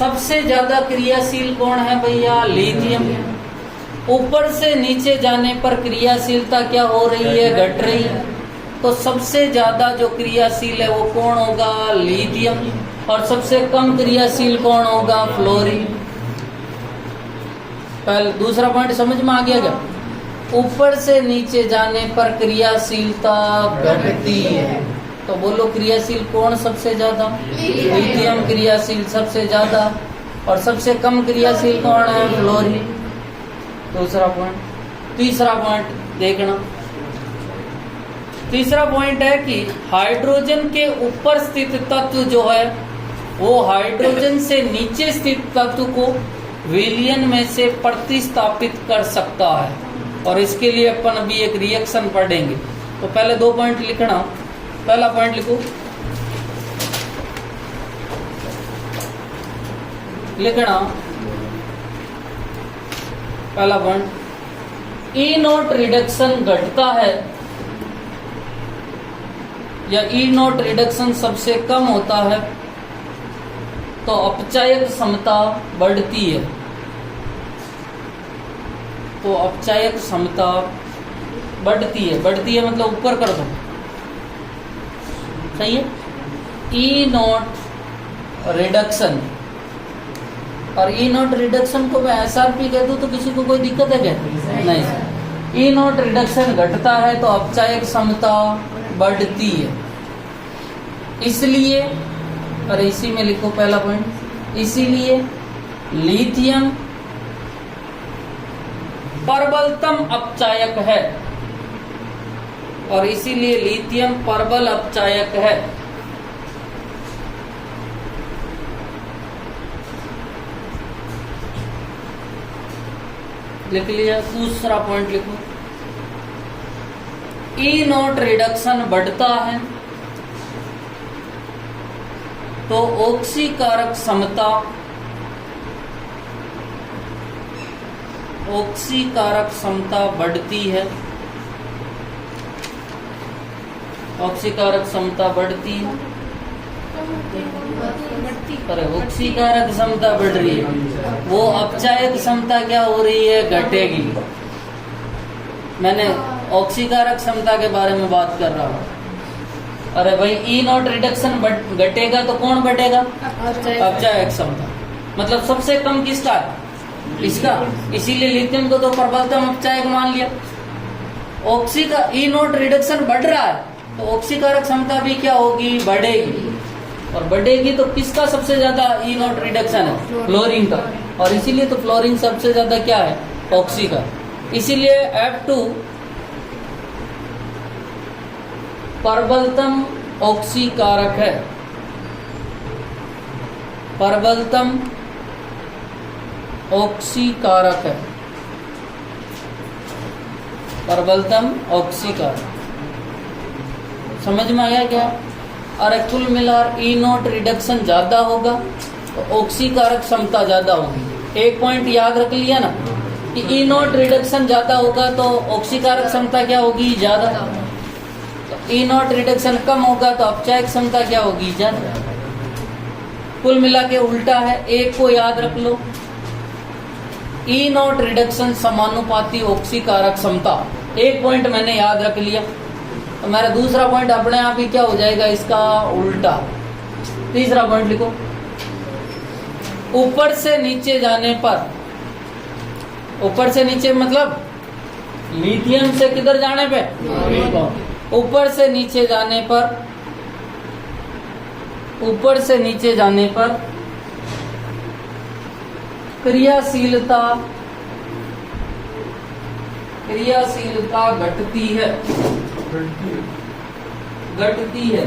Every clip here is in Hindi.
सबसे ज्यादा क्रियाशील कौन है भैया? लिथियम। ऊपर से नीचे जाने पर क्रियाशीलता क्या हो रही है? घट रही है। तो सबसे ज्यादा जो क्रियाशील है वो कौन होगा? लिथियम। और सबसे कम क्रियाशील कौन होगा? फ्लोरीन। पहले दूसरा पॉइंट समझ में आ गया क्या? ऊपर से नीचे जाने पर क्रियाशीलता घटती है। तो बोलो क्रियाशील कौन सबसे ज्यादा? लिथियम क्रियाशील सबसे ज्यादा। और सबसे कम क्रियाशील कौन है? फ्लोरीन। दूसरा पॉइंट। तीसरा पॉइंट देखना। तीसरा पॉइंट है कि हाइड्रोजन के ऊपर स्थित तत्व जो है वो हाइड्रोजन से नीचे स्थित तत्व को विलयन में से प्रतिस्थापित कर सकता है। और इसके लिए अपन अभी एक रिएक्शन पढ़ेंगे। तो पहले 2 पॉइंट लिखना। पहला पॉइंट लिखो, लिखना पहला पॉइंट, ई नोट रिडक्शन घटता है या ई नोट रिडक्शन सबसे कम होता है तो अपचायक क्षमता बढ़ती है। तो अपचायक क्षमता बढ़ती है। बढ़ती है मतलब ऊपर कर दो, सही है। ई नोट रिडक्शन, और ई नोट रिडक्शन को मैं एसआरपी कह दूं तो किसी को कोई दिक्कत है क्या? नहीं। ई नोट रिडक्शन घटता है तो अपचायक क्षमता बढ़ती है। इसलिए, और इसी में लिखो पहला पॉइंट, इसीलिए लिथियम प्रबलतम अपचायक है। और इसीलिए लिथियम प्रबल अपचायक है। लिख लिया। दूसरा पॉइंट लिखो, ई नोट रिडक्शन बढ़ता है तो ऑक्सीकारक क्षमता, ऑक्सीकारक क्षमता बढ़ती है। ऑक्सीकारक क्षमता बढ़ती है। अरे ऑक्सीकारक क्षमता बढ़ रही है, वो अपचायक क्षमता क्या हो रही है? घटेगी। मैंने ऑक्सीकारक क्षमता के बारे में बात कर रहा हूँ। अरे भाई ई नोट रिडक्शन घटेगा तो कौन बढ़ेगा? अपचायक क्षमता। मतलब सबसे कम किसका? इसका। इसीलिए लिथियम को तो प्रबलतम अपचायक मान लिया। ऑक्सी का ई नोट रिडक्शन बढ़ रहा है तो ऑक्सीकारक क्षमता भी क्या होगी? बढ़ेगी। और बढ़ेगी तो किसका सबसे ज्यादा ई नोट रिडक्शन है? फ्लोरीन का। और इसीलिए तो फ्लोरीन सबसे ज्यादा क्या है? ऑक्सी का। इसीलिए F2 प्रबलतम ऑक्सीकारक है। प्रबलतम ऑक्सीकारक है। प्रबलतम ऑक्सीकारक। समझ में आया क्या? और कुल मिलाकर ई नोट रिडक्शन ज्यादा होगा तो ऑक्सीकारक क्षमता ज्यादा होगी। एक पॉइंट याद रख लिया ना कि ई नोट रिडक्शन ज्यादा होगा तो ऑक्सीकारक क्षमता क्या होगी? ज्यादा। तो ई नोट रिडक्शन कम होगा तो अपचायक क्षमता क्या होगी? ज्यादा। कुल मिला के उल्टा है। एक को याद रख लो, ई नोट रिडक्शन समानुपाती ऑक्सीकारक क्षमता। एक पॉइंट मैंने याद रख लिया तो मेरा दूसरा पॉइंट अपने आप ही क्या हो जाएगा? इसका उल्टा। तीसरा पॉइंट लिखो, ऊपर से नीचे जाने पर, ऊपर से नीचे मतलब लिथियम से किधर जाने पे? ऊपर से नीचे जाने पर, ऊपर से नीचे जाने पर क्रियाशीलता, क्रियाशीलता घटती है। घटती है।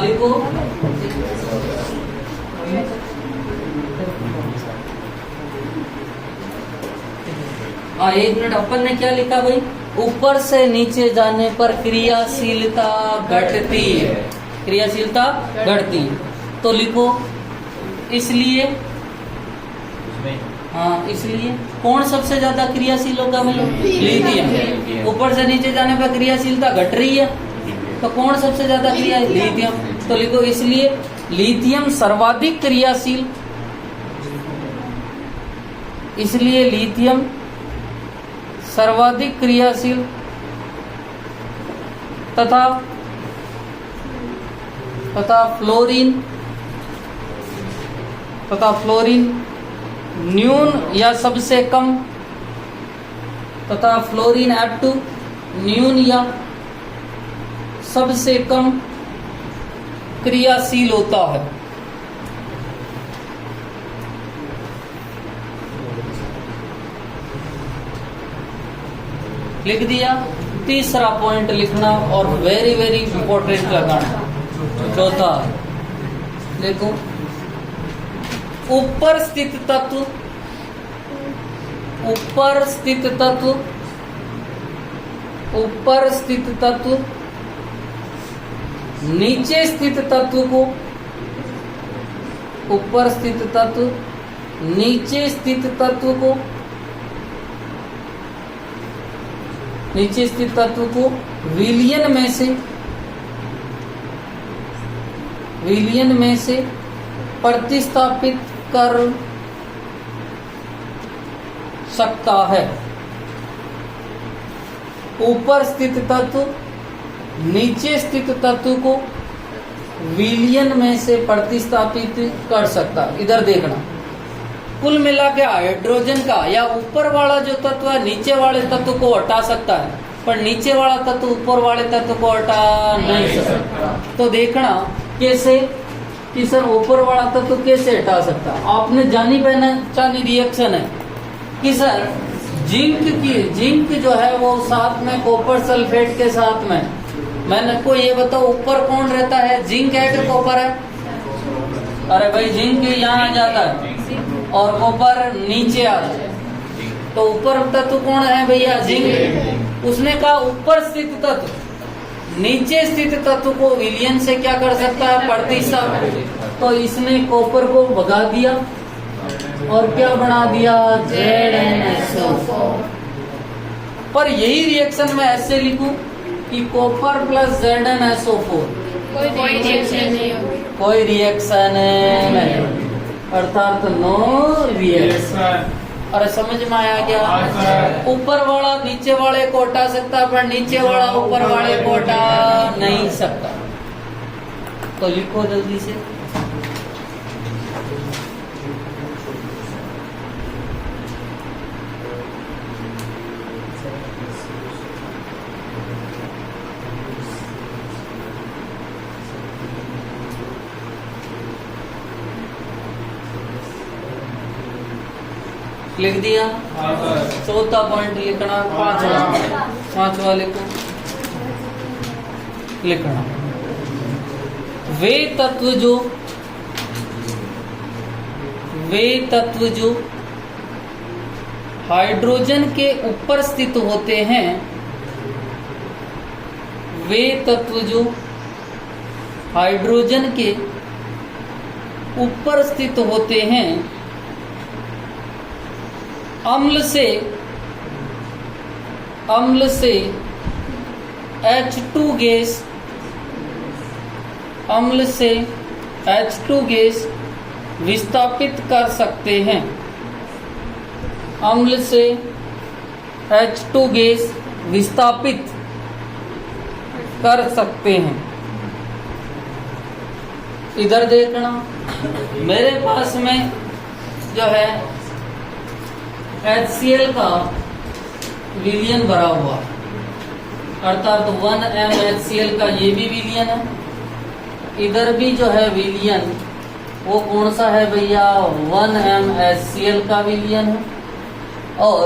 लिखो, एक मिनट, अपन ने क्या लिखा भाई? ऊपर से नीचे जाने पर क्रियाशीलता घटती है। क्रियाशीलता घटती है। तो लिखो इसलिए, हाँ इसलिए कौन सबसे ज्यादा क्रियाशील होगा मतलब लिथियम। ऊपर से नीचे जाने पर क्रियाशीलता घट रही है, तो कौन सबसे ज्यादा क्रिया, लिथियम। तो लिखो इसलिए लिथियम सर्वाधिक क्रियाशील, इसलिए लिथियम सर्वाधिक क्रियाशील तथा फ्लोरीन न्यून या सबसे कम, तथा फ्लोरीन F2 न्यून या सबसे कम क्रियाशील होता है। लिख दिया। तीसरा पॉइंट लिखना और वेरी वेरी इंपॉर्टेंट लगाना। चौथा देखो, ऊपर स्थित तत्व नीचे स्थित तत्व को, ऊपर स्थित तत्व नीचे स्थित तत्व को विलयन में से प्रतिस्थापित कर सकता है। ऊपर स्थित तत्व नीचे स्थित तत्व को विलयन में से प्रतिस्थापित कर सकता है। इधर देखना, कुल मिला के हाइड्रोजन का या ऊपर वाला जो तत्व है नीचे वाले तत्व को हटा सकता है, पर नीचे वाला तत्व ऊपर वाले तत्व को हटा नहीं सकता। तो देखना कैसे कि सर ऊपर वाला तत्व कैसे हटा सकता है। आपने जानी पहचानी रिएक्शन है कि सर जिंक जो है वो साथ में कॉपर सल्फेट के साथ में, मैंने को ये बताओ ऊपर कौन रहता है, जिंक है कि कॉपर है? अरे भाई जिंक यहाँ आ जाता है और कॉपर नीचे आता है, तो ऊपर तत्व कौन है भैया, जिंक। उसने कहा ऊपर स्थित तत्व नीचे स्थित तत्व को विलयन से क्या कर सकता है, प्रतिस्थापित। तो इसने कॉपर को भगा दिया और क्या बना दिया, ZnSO4। पर यही रिएक्शन में ऐसे लिखूं कि कॉपर प्लस ZnSO4 कोई रिएक्शन नहीं, अर्थात नो रिएक्शन। अरे समझ में आया क्या? ऊपर वाला नीचे वाले को हटा सकता, पर नीचे वाला ऊपर वाले को हटा नहीं सकता। तो लिखो जल्दी से, लिख दिया। चौथा पॉइंट लिखना, पांचवा लिखो, लिखना वे तत्व जो हाइड्रोजन के ऊपर स्थित होते हैं, वे तत्व जो हाइड्रोजन के ऊपर स्थित होते हैं अम्ल से H2 गैस विस्थापित कर सकते हैं, अम्ल से H2 गैस विस्थापित कर सकते हैं। इधर देखना, मेरे पास में जो है HCl का विलयन भरा हुआ, अर्थात 1M-HCl का ये भी विलयन है। इधर भी जो है विलयन वो कौन सा है भैया, 1M-HCl का विलयन है। और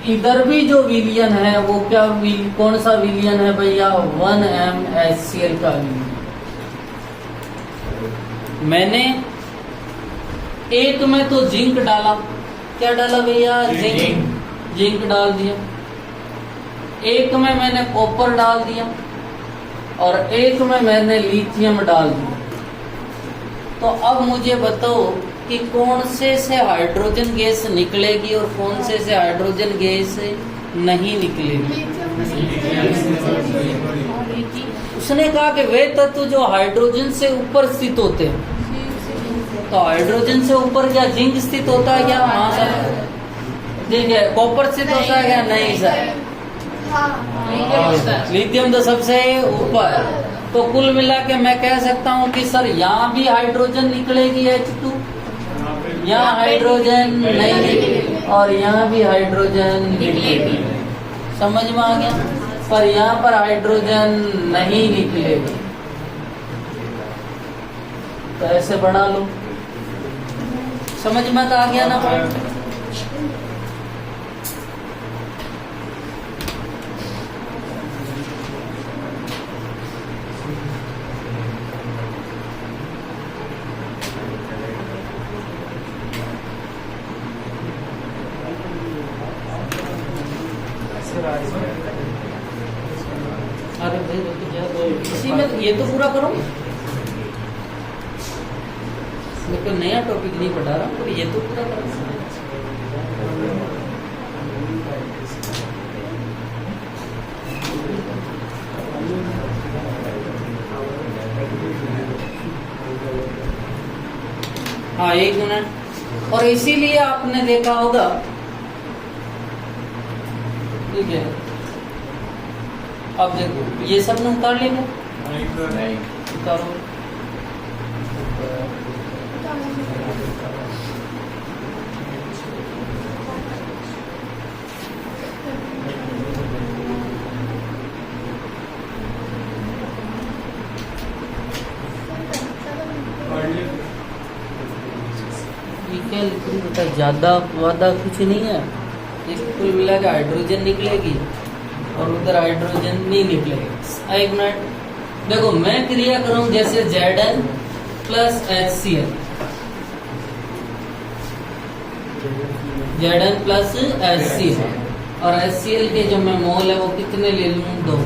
इधर भी जो विलयन है वो क्या कौन सा विलयन है भैया, 1M-HCl का विलयन। मैंने एक में तो जिंक डाला, क्या डाला भैया, जिंक डाल दिया। एक में मैंने कॉपर डाल दिया और एक में मैंने लिथियम डाल दिया। तो अब मुझे बताओ कि कौन से हाइड्रोजन गैस निकलेगी और कौन से हाइड्रोजन गैस नहीं निकलेगी। उसने कहा कि वे तत्व जो हाइड्रोजन से ऊपर स्थित होते हैं। तो हाइड्रोजन से ऊपर क्या जिंक स्थित होता है क्या? हाँ सर, ठीक है। कॉपर स्थित होता है क्या? नहीं सर। लिथियम तो सबसे ऊपर है। तो कुल मिला के मैं कह सकता हूँ कि सर यहाँ भी हाइड्रोजन निकलेगी H2, यहाँ हाइड्रोजन नहीं निकलेगी और यहाँ भी हाइड्रोजन निकलेगी। समझ में आ गया? पर यहाँ पर हाइड्रोजन नहीं निकलेगी। तो ऐसे बना लो। समझ में तो आ गया ना? अरे भाई इसी में ये तो पूरा करो। मैं कोई नया टॉपिक नहीं पढ़ा रहा हूँ, ये तो पूरा करो। हाँ 1 मिनट। और इसीलिए आपने देखा होगा, ठीक है, अब देखो ये सब ने उतार लेंगे। नहीं उतारो। क्या लिखूं बेटा? ज्यादा वादा कुछ नहीं है। कुल मिला के हाइड्रोजन निकलेगी और उधर हाइड्रोजन नहीं निकलेगा। 1 मिनट देखो, मैं क्रिया करूं जैसे Zn plus HCl, Zn plus HCl, और HCl के जो मैं मोल है वो कितने ले लूं? 2।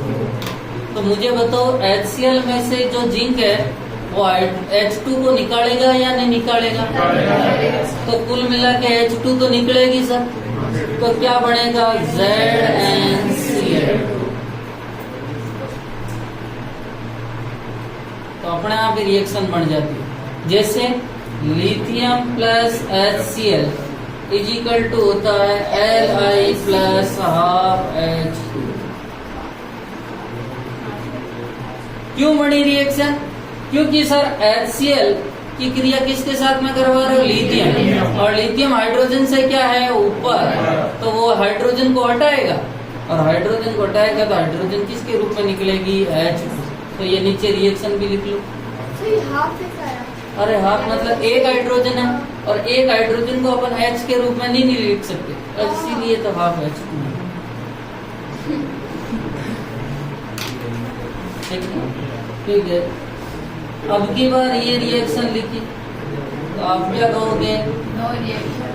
तो मुझे बताओ HCl में से जो जिंक है वो H2 को निकालेगा या नहीं निकालेगा? तो कुल मिला के H2 तो निकलेगी सर। तो क्या बनेगा? ZnCl। तो अपने आप ही रिएक्शन बन जाती है। जैसे lithium plus HCl is equal to होता है Li प्लस हाफ H2। क्यों बनी रिएक्शन? क्योंकि सर HCl की क्रिया किसके साथ में करवा रहे हो? लिथियम। और लिथियम हाइड्रोजन से क्या है? ऊपर। तो वो हाइड्रोजन को हटाएगा, और हाइड्रोजन को हटाएगा तो हाइड्रोजन किसके रूप में निकलेगी? H2। तो ये नीचे रिएक्शन भी लिख लो। अरे हाफ मतलब एक हाइड्रोजन है, और एक हाइड्रोजन को अपन H के रूप में नहीं लिख सकते, इसीलिए तो हाफ H2 है। ठीक है। अब की बार ये रिएक्शन लिखी तो आप क्या कहोगे? No reaction.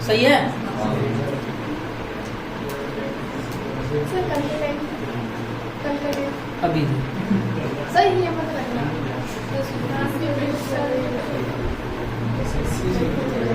सही है? अभी सही है मतलब